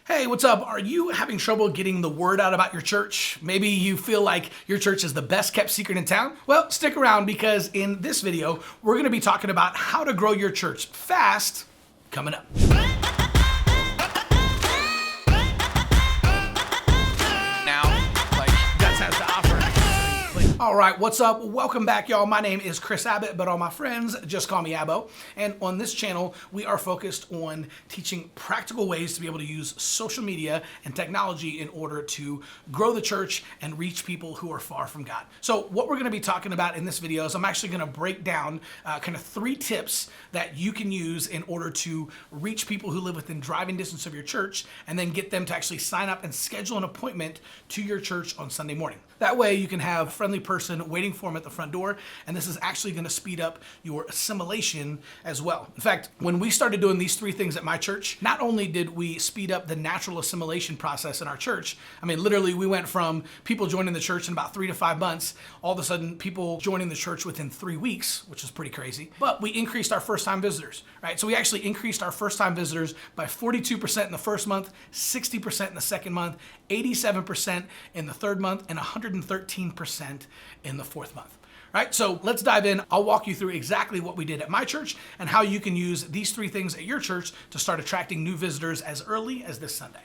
Hey, what's up? Are you having trouble getting the word out about your church? Maybe you feel like your church is the best kept secret in town? Well, stick around because in this video, we're going to be talking about how to grow your church fast coming up. All right, what's up? Welcome back, y'all. My name is Chris Abbott, but all my friends just call me Abbo. And on this channel, we are focused on teaching practical ways to be able to use social media and technology in order to grow the church and reach people who are far from God. So what we're going to be talking about in this video is I'm actually going to break down kind of 3 tips that you can use in order to reach people who live within driving distance of your church and then get them to actually sign up and schedule an appointment to your church on Sunday morning. That way you can have a friendly person waiting for them at the front door, and this is actually going to speed up your assimilation as well. In fact, when we started doing these 3 things at my church, not only did we speed up the natural assimilation process in our church, I mean, literally we went from people joining the church in about 3 to 5 months, all of a sudden people joining the church within 3 weeks, which is pretty crazy, but we increased our first-time visitors, right? So we actually increased our first-time visitors by 42% in the first month, 60% in the second month, 87% in the third month, and 113% in the fourth month. Right, so let's dive in. I'll walk you through exactly what we did at my church and how you can use these 3 things at your church to start attracting new visitors as early as this Sunday.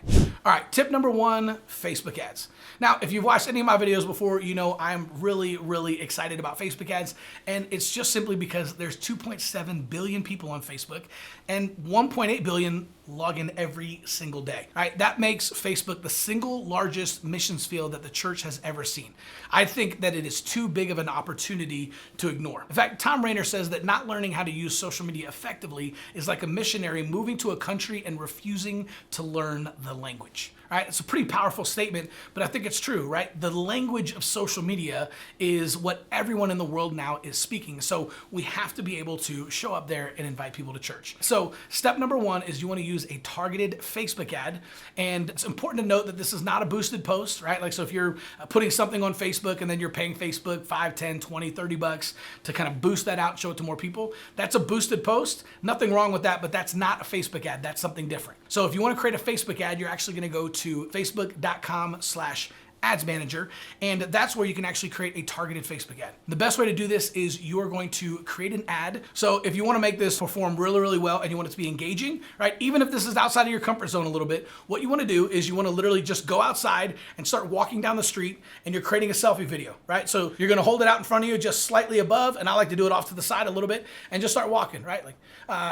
All right, tip number 1, Facebook ads. Now, if you've watched any of my videos before, you know I'm really excited about Facebook ads, and it's just simply because there's 2.7 billion people on Facebook and 1.8 billion log in every single day, right? That makes Facebook the single largest missions field that the church has ever seen. I think that it is too big of an opportunity to ignore. In fact, Tom Rainer says that not learning how to use social media effectively is like a missionary moving to a country and refusing to learn the language. Right? It's a pretty powerful statement, but I think it's true, right? The language of social media is what everyone in the world now is speaking. So we have to be able to show up there and invite people to church. So step number 1 is you want to use a targeted Facebook ad. And it's important to note that this is not a boosted post, right? Like, so if you're putting something on Facebook and then you're paying Facebook 5, 10, 20, 30 bucks to kind of boost that out and show it to more people, that's a boosted post. Nothing wrong with that, but that's not a Facebook ad. That's something different. So if you want to create a Facebook ad, you're actually going to go to facebook.com/ads manager, and that's where you can actually create a targeted Facebook ad. The best way to do this is you're going to create an ad. So if you want to make this perform really well and you want it to be engaging, right? Even if this is outside of your comfort zone a little bit, what you want to do is you want to literally just go outside and start walking down the street, and you're creating a selfie video, right? So you're going to hold it out in front of you just slightly above, and I like to do it off to the side a little bit and just start walking, right? Like,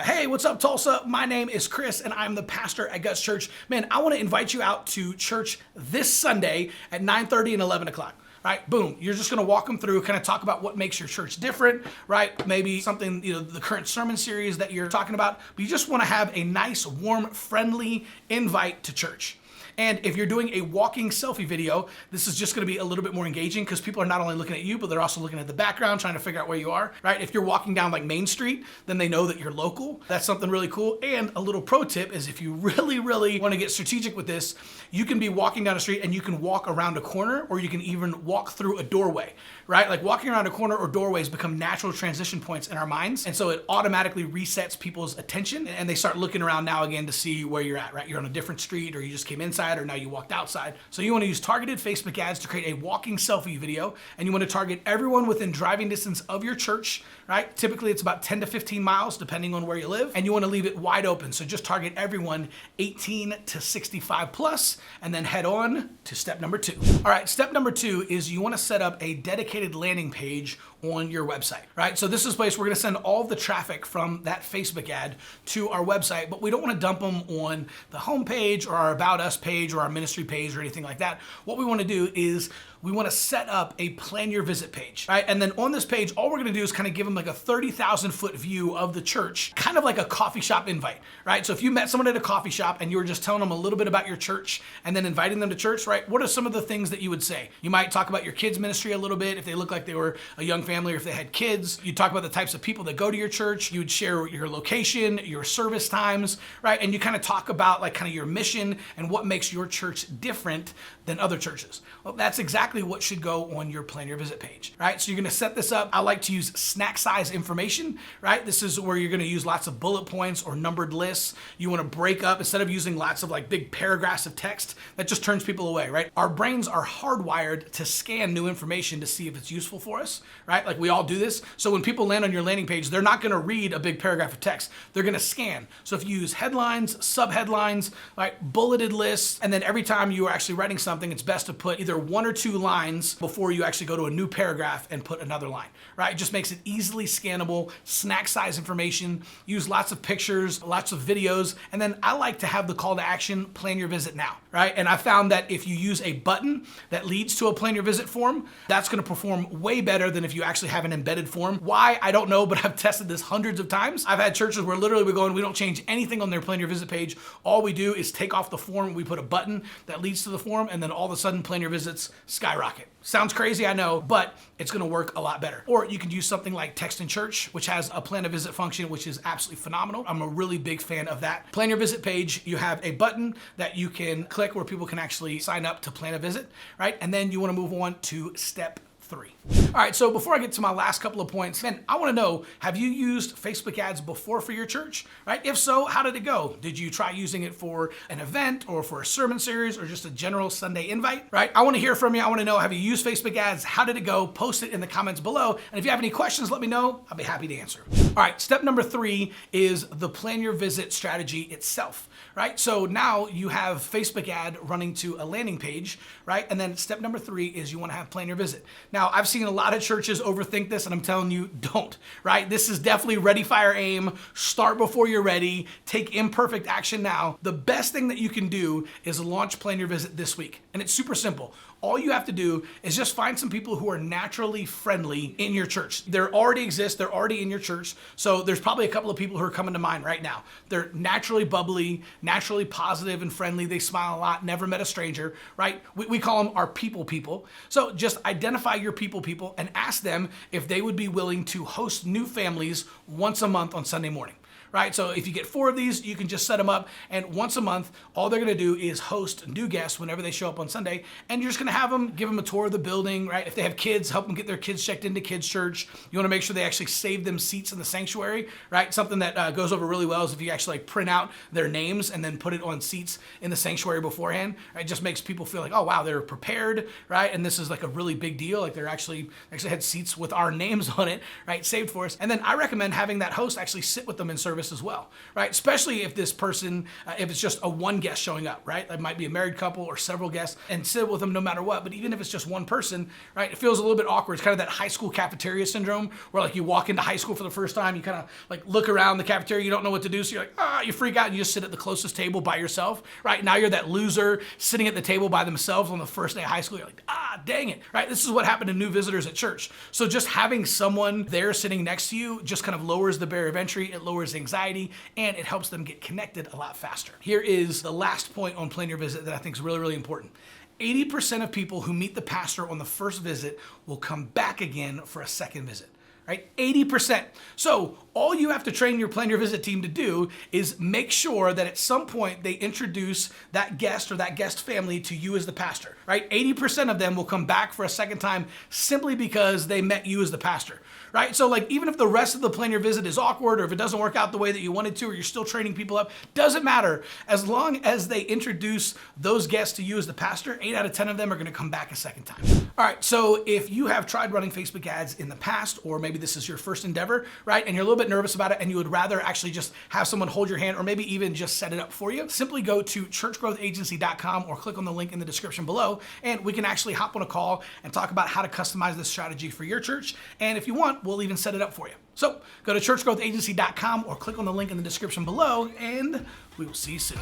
hey, what's up, Tulsa? My name is Chris and I'm the pastor at Guts Church. Man, I want to invite you out to church this Sunday at 9:30 and 11 o'clock. Right? Boom. You're just going to walk them through, kind of talk about what makes your church different, right? Maybe something, the current sermon series that you're talking about, but you just want to have a nice, warm, friendly invite to church. And if you're doing a walking selfie video, this is just going to be a little bit more engaging because people are not only looking at you, but they're also looking at the background, trying to figure out where you are, right? If you're walking down like Main Street, then they know that you're local. That's something really cool. And a little pro tip is if you really want to get strategic with this, you can be walking down the street and you can walk around a corner, or you can even walk through a doorway, right? Like walking around a corner or doorways become natural transition points in our minds. And so it automatically resets people's attention and they start looking around now again to see where you're at, right? You're on a different street, or you just came inside, or now you walked outside. So you want to use targeted Facebook ads to create a walking selfie video, and you want to target everyone within driving distance of your church, right? Typically it's about 10 to 15 miles depending on where you live, and you want to leave it wide open. So just target everyone 18 to 65 plus, and then head on to step number 2. All right, step number 2 is you want to set up a dedicated landing page on your website, right? So this is a place we're going to send all of the traffic from that Facebook ad to our website, but we don't want to dump them on the homepage or our About Us page or our ministry page or anything like that. What we want to do is we want to set up a plan your visit page, right? And then on this page, all we're going to do is kind of give them like a 30,000 foot view of the church, kind of like a coffee shop invite, right? So if you met someone at a coffee shop and you were just telling them a little bit about your church and then inviting them to church, right? What are some of the things that you would say? You might talk about your kids' ministry a little bit if they look like they were a young family, or if they had kids. You'd talk about the types of people that go to your church. You'd share your location, your service times, right? And you kind of talk about like kind of your mission and what makes makes your church different than other churches? Well, that's exactly what should go on your plan your visit page, right? So you're gonna set this up. I like to use snack size information, right? This is where you're gonna use lots of bullet points or numbered lists. You wanna break up, instead of using lots of like big paragraphs of text, that just turns people away, right? Our brains are hardwired to scan new information to see if it's useful for us, right? Like we all do this. So when people land on your landing page, they're not gonna read a big paragraph of text. They're gonna scan. So if you use headlines, subheadlines, right, bulleted lists, and then every time you are actually writing something, it's best to put either 1 or 2 lines before you actually go to a new paragraph and put another line, right? It just makes it easily scannable, snack size information, use lots of pictures, lots of videos, and then I like to have the call to action, plan your visit now, right? And I found that if you use a button that leads to a plan your visit form, that's gonna perform way better than if you actually have an embedded form. Why? I don't know, but I've tested this hundreds of times. I've had churches where literally we go and we don't change anything on their plan your visit page. All we do is take off the form, we put a button that leads to the form, and then all of a sudden plan your visits skyrocket. Sounds crazy, I know, but it's gonna work a lot better. Or you can use something like Text in Church, which has a plan a visit function, which is absolutely phenomenal. I'm a really big fan of that. Plan your visit page, you have a button that you can click where people can actually sign up to plan a visit, right? And then you wanna move on to step 3. All right, so before I get to my last couple of points, man, I wanna know, have you used Facebook ads before for your church, right? If so, how did it go? Did you try using it for an event or for a sermon series or just a general Sunday invite, right? I wanna hear from you. I wanna know, have you used Facebook ads? How did it go? Post it in the comments below. And if you have any questions, let me know. I'll be happy to answer. All right, step number 3 is the plan your visit strategy itself, right? So now you have Facebook ad running to a landing page, right? And then step number 3 is you wanna have plan your visit. Now, I've seen a lot of churches overthink this, and I'm telling you, don't, right? This is definitely ready, fire, aim. Start before you're ready. Take imperfect action now. The best thing that you can do is launch plan your visit this week. And it's super simple. All you have to do is just find some people who are naturally friendly in your church. They already exist, they're already in your church. So there's probably a couple of people who are coming to mind right now. They're naturally bubbly, naturally positive and friendly. They smile a lot, never met a stranger, right? We call them our people. So just identify your people and ask them if they would be willing to host new families once a month on Sunday morning. Right? So if you get 4 of these, you can just set them up, and once a month, all they're gonna do is host new guests whenever they show up on Sunday, and you're just gonna have them, give them a tour of the building, right? If they have kids, help them get their kids checked into kids' church. You wanna make sure they actually save them seats in the sanctuary, right? Something that goes over really well is if you actually like print out their names and then put it on seats in the sanctuary beforehand, right? It just makes people feel like, oh wow, they're prepared, right? And this is like a really big deal. Like they're actually had seats with our names on it, right? Saved for us. And then I recommend having that host actually sit with them in service as well, right? Especially if this person, if it's just a one guest showing up, right? It might be a married couple or several guests, and sit with them no matter what. But even if it's just one person, right? It feels a little bit awkward. It's kind of that high school cafeteria syndrome where like you walk into high school for the first time, you kind of like look around the cafeteria, you don't know what to do. So you're like, you freak out and you just sit at the closest table by yourself, right? Now you're that loser sitting at the table by themselves on the first day of high school. You're like, dang it, right? This is what happened to new visitors at church. So just having someone there sitting next to you just kind of lowers the barrier of entry. It lowers anxiety, and it helps them get connected a lot faster. Here is the last point on plan your visit that I think is really, really important. 80% of people who meet the pastor on the first visit will come back again for a second visit. Right? 80%. So all you have to train your plan your visit team to do is make sure that at some point they introduce that guest or that guest family to you as the pastor, right? 80% of them will come back for a second time simply because they met you as the pastor, right? So like even if the rest of the plan your visit is awkward or if it doesn't work out the way that you wanted to or you're still training people up, doesn't matter. As long as they introduce those guests to you as the pastor, 8 out of 10 of them are gonna come back a second time. All right, so if you have tried running Facebook ads in the past, or maybe this is your first endeavor, right? And you're a little bit nervous about it and you would rather actually just have someone hold your hand or maybe even just set it up for you, simply go to churchgrowthagency.com or click on the link in the description below and we can actually hop on a call and talk about how to customize this strategy for your church. And if you want, we'll even set it up for you. So go to churchgrowthagency.com or click on the link in the description below and we will see you soon.